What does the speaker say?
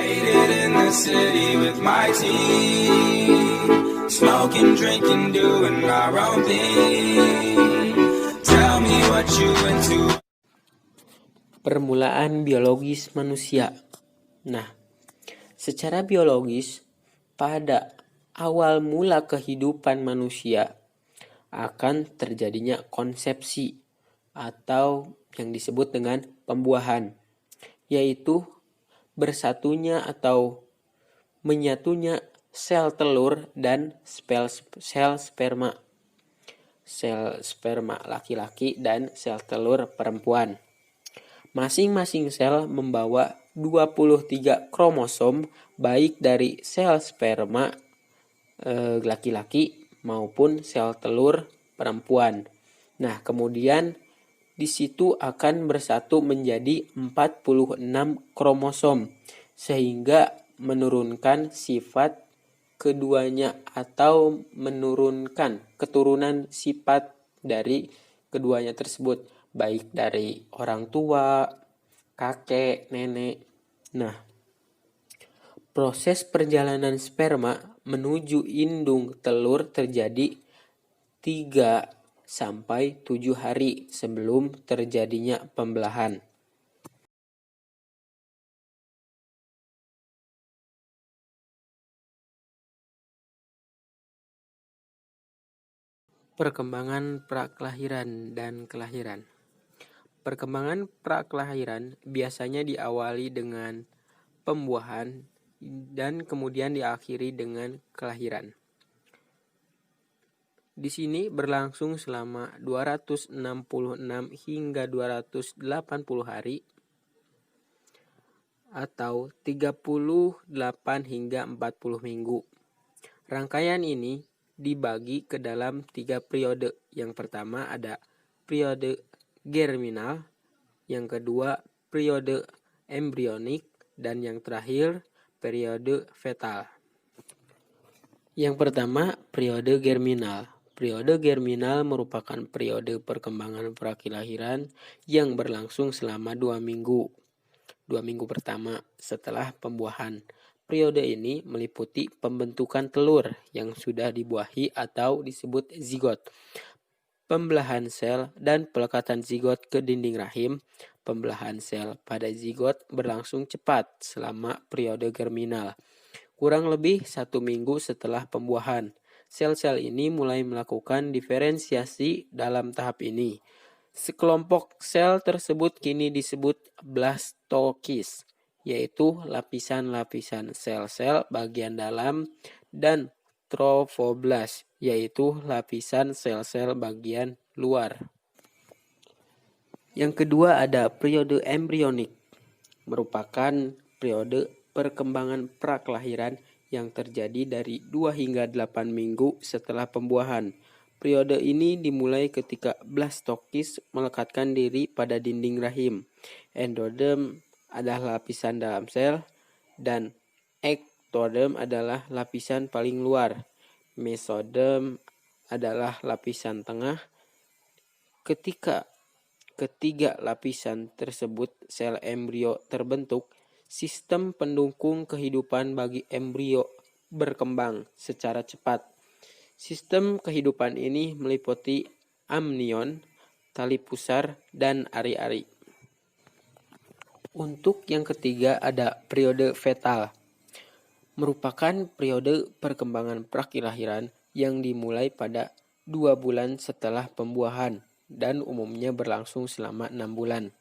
Faded in the city with my team, smoking, drinking, doing our own thing. Tell me what you into. Permulaan biologis manusia. Nah, secara biologis, pada awal mula kehidupan manusia akan terjadinya konsepsi atau yang disebut dengan pembuahan, yaitu bersatunya atau menyatunya sel telur dan sel sperma. Sel sperma laki-laki dan sel telur perempuan. Masing-masing sel membawa 23 kromosom baik dari sel sperma laki-laki maupun sel telur perempuan. Nah, kemudian di situ akan bersatu menjadi 46 kromosom sehingga menurunkan sifat keduanya atau menurunkan keturunan sifat dari keduanya tersebut, baik dari orang tua, kakek, nenek. Nah, proses perjalanan sperma menuju indung telur terjadi 3 sampai 7 hari sebelum terjadinya pembelahan. Perkembangan prakelahiran dan kelahiran. Perkembangan prakelahiran biasanya diawali dengan pembuahan dan kemudian diakhiri dengan kelahiran. Di sini berlangsung selama 266 hingga 280 hari atau 38 hingga 40 minggu. Rangkaian ini dibagi ke dalam 3 periode. Yang pertama ada periode germinal, yang kedua periode embrionik, dan yang terakhir periode fetal. Yang pertama, periode germinal. Periode germinal merupakan periode perkembangan prakelahiran yang berlangsung selama 2 minggu. 2 minggu pertama setelah pembuahan. Periode ini meliputi pembentukan telur yang sudah dibuahi atau disebut zigot, pembelahan sel dan pelekatan zigot ke dinding rahim. Pembelahan sel pada zigot berlangsung cepat selama periode germinal. Kurang lebih 1 minggu setelah pembuahan, sel-sel ini mulai melakukan diferensiasi dalam tahap ini. Sekelompok sel tersebut kini disebut blastokis, yaitu lapisan-lapisan sel-sel bagian dalam, dan trofoblast, yaitu lapisan sel-sel bagian luar. Yang kedua ada periode embrionik, merupakan periode perkembangan prakelahiran yang terjadi dari 2 hingga 8 minggu setelah pembuahan. Periode ini dimulai ketika blastokis melekatkan diri pada dinding rahim. Endoderm adalah lapisan dalam sel dan ektoderm adalah lapisan paling luar. Mesoderm adalah lapisan tengah. Ketika ketiga lapisan tersebut sel embrio terbentuk, sistem pendukung kehidupan bagi embrio berkembang secara cepat. Sistem kehidupan ini meliputi amnion, tali pusar, dan ari-ari. Untuk yang ketiga ada periode fetal, merupakan periode perkembangan prakelahiran yang dimulai pada 2 bulan setelah pembuahan dan umumnya berlangsung selama 6 bulan.